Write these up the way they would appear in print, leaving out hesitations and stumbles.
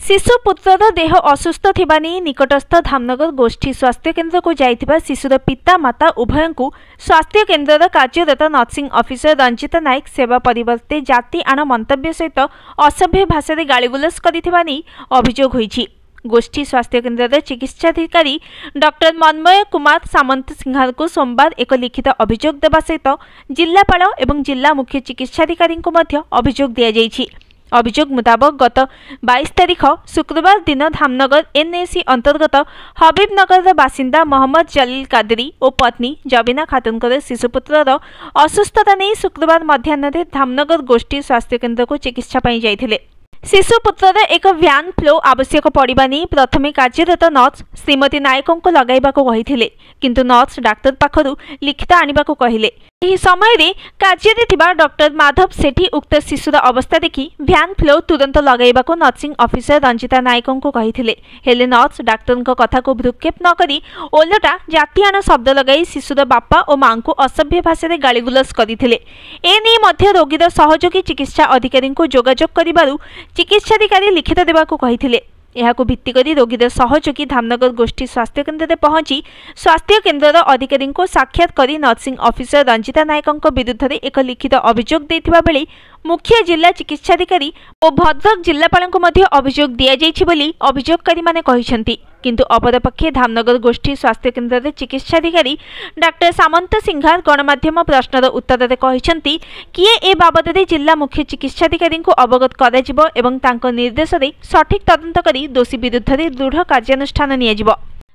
शिशुपुत्रर देह असुस्थ थिबा नै निकटस्थ धामनगर गोष्ठी स्वास्थ्य केन्द्र को जाइथिबा शिशुर पिता माता उभय को स्वास्थ्य केन्द्र कार्यरत नर्सिंग ऑफिसर रंजिता नायक सेवा परिवर्ते जाति आण मंतव्य सहित असभ्य भाषा गालीगुलज करिथिबा नै अभियोग होईछि। गोष्ठी स्वास्थ्य केन्द्र चिकित्साधिकारी डॉक्टर मनमय कुमार सामंत सिंहार को सोमवार एक लिखित अभियोग देवा सहित जिलापाल एवं जिला मुख्य चिकित्साधिकारी को मध्य अभियोग दिया जाइछि। अभियोग मुताबक गत 22 तारिख शुक्रवार दिन धामनगर एनएसी अंतर्गत हबीबनगर बासिंदा मोहम्मद जलील कादरी और पत्नी जबीना खातुनकर शिशुपुत्रर असुस्थता नहीं शुक्रवार मध्याह्न धामनगर गोष्ठी स्वास्थ्य केन्द्र को चिकित्सा पाई जाइथिले। शिशुपुत्रर एक भ्यान फ्लो आवश्यक पड़िबा नै प्रथमे कार्यरत नर्स श्रीमती नायकों को लगाइबाको कहिथिले, किंतु नर्स डाक्टर पाखरु लिखित आनिबाको कहिले। एही समय रे कार्यरे थिबा डॉक्टर माधव सेठी उक्त शिशुर अवस्था देखि भ्यान फ्लो तुरंत लगाइबाको नर्सिंग ऑफिसर रंजिता नायकों को कहिथिले। हेले नर्स डाक्टर को कथा को भ्रुक्षेप न करी ओलटा जातिआन शब्द लगाई शिशुर बापा और मां को असभ्य भाषा गालीगुलज करथिले। एने मध्य रोगीर सहयोगी चिकित्सा अधिकारी को जोगाजोग करिबारु चिकित्साधिकारी लिखित देबाको कहिथिले। एहाको भित्ति करी रोगीर सहयोगी धामनगर गोष्ठी स्वास्थ्य केन्द्र पहुंची स्वास्थ्य केन्द्र अधिकारी को साक्षात करी नर्सिंग ऑफिसर रंजिता नायकों विरुद्ध एक लिखित अभियोग देथिबा बेले मुख्य जिला चिकित्साधिकारी और भद्रक जिलापाल को मध्य अभियोग दिया जाइछि बोली अभियोगकारी माने कहिसेंति। किंतु अपरपक्षे धामनगर गोष्ठी स्वास्थ्य केन्द्र चिकित्साधिकारी डॉक्टर सामंत सिंहार गणमाध्यम प्रश्नर उत्तर कहिसेंति किए ए बाबद जिला मुख्य चिकित्साधिकारी को अवगत कराजिबो एवं तांको निर्देश दे सठिक तदंत करी दोषी विरुद्ध दृढ़ कार्यानुष्ठान नियाजिबो।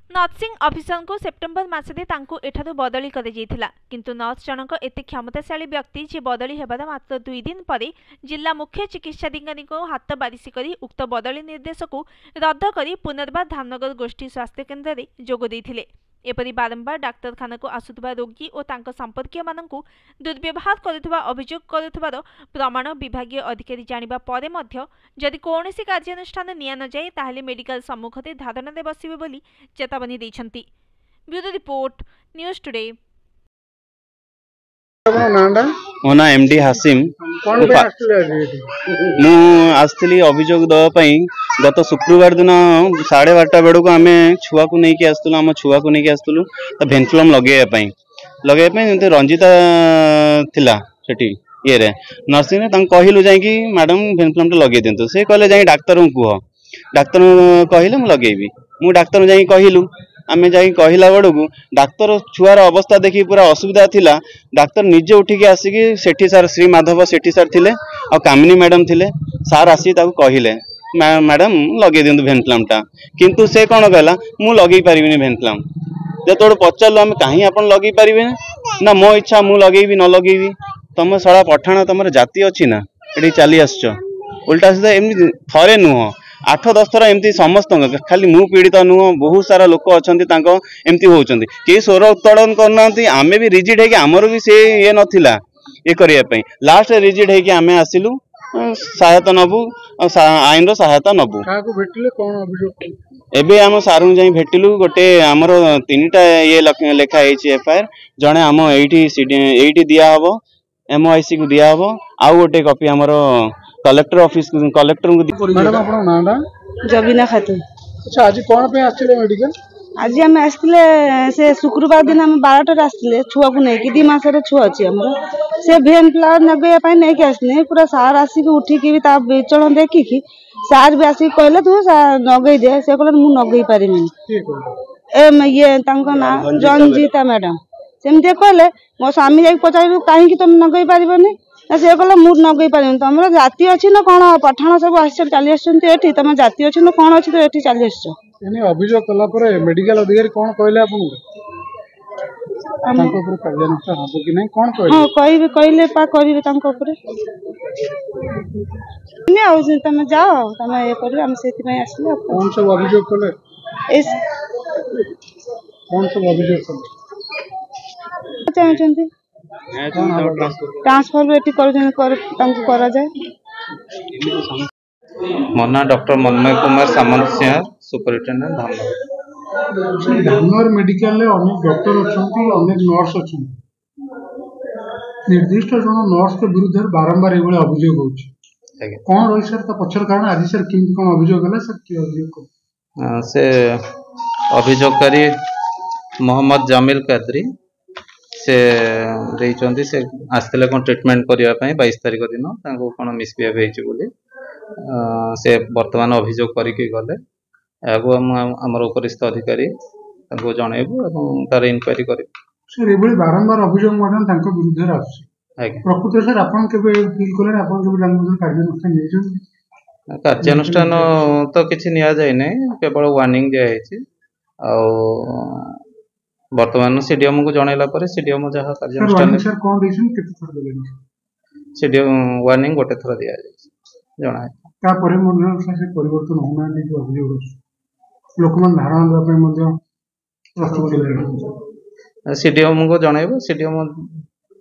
नर्सिंग ऑफिसर को सेप्टेम्बर मासरे तांको एठारु बदली कर जाइथिला, किंतु नर्स जनक एते क्षमताशाली व्यक्ति जे बदली हेबार मात्र 2 दिन परे जिला मुख्य चिकित्साधिकारी को हाथ बारिशी करी उक्त बदली निर्देश को रद्द करी पुनर्बार धामनगर गोष्ठी स्वास्थ्य केन्द्र रे जोग दैथिले। एपरि बारंबार डाक्तरखाना को आसुथबा रोगी और तांको संपर्कीय माननकु दुर्व्यवहार करुथबा अभियोग करुथबार प्रमाण विभागीय अधिकारी जानिबा परे मध्य जदि कोनोसी कार्यानुष्ठान निया न जाए ताहले मेडिकल सम्मुखते धारणा दे बसिबे बोली चेतावनी दैछंती। Bureau report news today. मोना एमडी हासिम मु आसली अभियोग दवाई गत शुक्रवार दिन 12:30 बेड़ को आम छुआ को लेकिन आसलु आम छुआ को लेकिन आसलु भेंटुलम लगे रंजिता थिला सेठी ये नर्सिंग कहलु जा मैडम भेंटुलम लगे दिंतु से कहले जा डाक्तर कह डाक्तर कहले मुझे लगेबी मु डाक्तर जा कहलु आम जा कहला बेड़ को डाक्तर छुआर अवस्था देखी पूरा असुविधा थिला। डाक्तर निजे उठिकी आसिकी सेठी सार श्री माधव सेठी सार थिले आ कामिनी मैडम थिले सार आसी कहले मैडम लगे दिंतु भेंटुलमटा, किंतु से कौन कहला मु लगे पारिबिनी भेंटुलम। जो पचारू आम कहीं आप लगे पारे ना मो इच्छा मु लगेबी न लगेबी तुम सड़ा पठाण तुम जाति अच्छी ना ये चली आस उल्टा सीधा एमती थरे नुह 8-10 थर एमती समस्त खाली मु पीड़ित नुह बहुत सारा लोक अच्छा एमती होती कई स्वर उत्तोलन करना आम भी रिजिड है आमर भी से ये नाला ये करने लास्ट रिजिड है आम आसिलु सहायता नबू आईन सहायता नबू एबे आम सारू जाई भेटिलु गोटे आमर 3टा ये लेखा एफआईआर जड़े आम एटी दिया हम एमओआईसी को दिया हम आउ गोटे कॉपी आमर कलेक्टर ऑफिस कलेक्टर को मैडम आपन नाडा जबीना खातुन। अच्छा आज कोन पे आछले मेडिकल आज हम आसले से शुक्रवार दिन हम 12टा आसले छुआ को नहीं कि 2 मास रे छुआ अछि हमर से भेन फ्लावर नगे पय नहीं के आसने पूरा सार आसी के उठी के भी ता बेचण देखि कि सार भी आसी कहले तू नगई दे से कहले मु नगई पारिमी ए ये तांको ना रंजीता मैडम सेमते कहले मो स्वामी जाई पचारू काहे कि तुम नगई पारिबनी से कहले मु नगई पारिमी तुम जाति अछि न कोन पठाण सब आस चली आछंती एठी तुम जाति अछि न कोन अछि तो एठी चली आछो एने अभियोग कला परे मेडिकल अधिकारी कोन कहले आपन तांको ऊपर कार्यानुष्ठान हो कि नहीं कोन कहले हां कहले पा करिवे तांको ऊपर ने आउ तुम जाओ तुम ये करियो हम सेति में आसले कोन सब अभियोग कले इस कोन सब अभियोग कले चाहछंती ट्रांसफर बेटी करा जाए। मोना डॉक्टर मनमय कुमार सामंत सिंह सुपरिटेंडेंट धामनगर। धामनगर मेडिकल रे अनेक डॉक्टर अछंती अनेक नर्स अछंती निर्दिष्ट जन नर्स के विरुद्ध बारंबार एभली अभियोग होछि ଆଜ୍ଞା। कौन रही सर ता पछर कारण आज सर केमती कोन अभियोग हला सर की अभियोग को से अभियोगकारी मोहम्मद जमील कादरी से देइचंदी से आस्ते कौन ट्रिटमेंट करने 22 तारिख दिन कौन मिसबिहेव होती से बर्तमान अभियोग करके गले आमर उपरिस्थ अधिकारी जनइबू तार इनक्वारी कर सर ये बारंबार अभियोग विरुद्ध आस प्रकृत सर आप फिल कले कार्यानुष्ठान कार्यानुष्ठान तो किसी नि जाए केवल वार्निंग दिखाई बर्तमान सीडीएम को जनइला सीडीएम जहाँ कार्यानुष्ठान सर कौन देछन केते थर देले सीडीएम वार्निंग गोटे थर दिया जना ता परे मन से परिवर्तन होना जो अभियोग लोकमान धारणा देबा पे मध्ये प्रस्तुत केले सीडीएम को जनइबो सीडीएम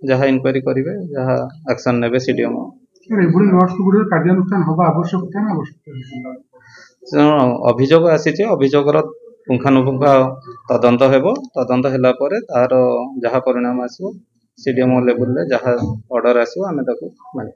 जहाँ इनक्वारी करेंगे जहाँ एक्शन नेबे सीडीएम सर ये नर्स को कार्यानुष्ठान हवा आवश्यकता ना आवश्यकता अभियोग आसी अभियोगर पुंखानुपुंख तदंत हेबो तदंत होला परे तार जहाँ परिणाम आसो सीडीएम लेवल जहाँ ऑर्डर आसो आमे ताको माने।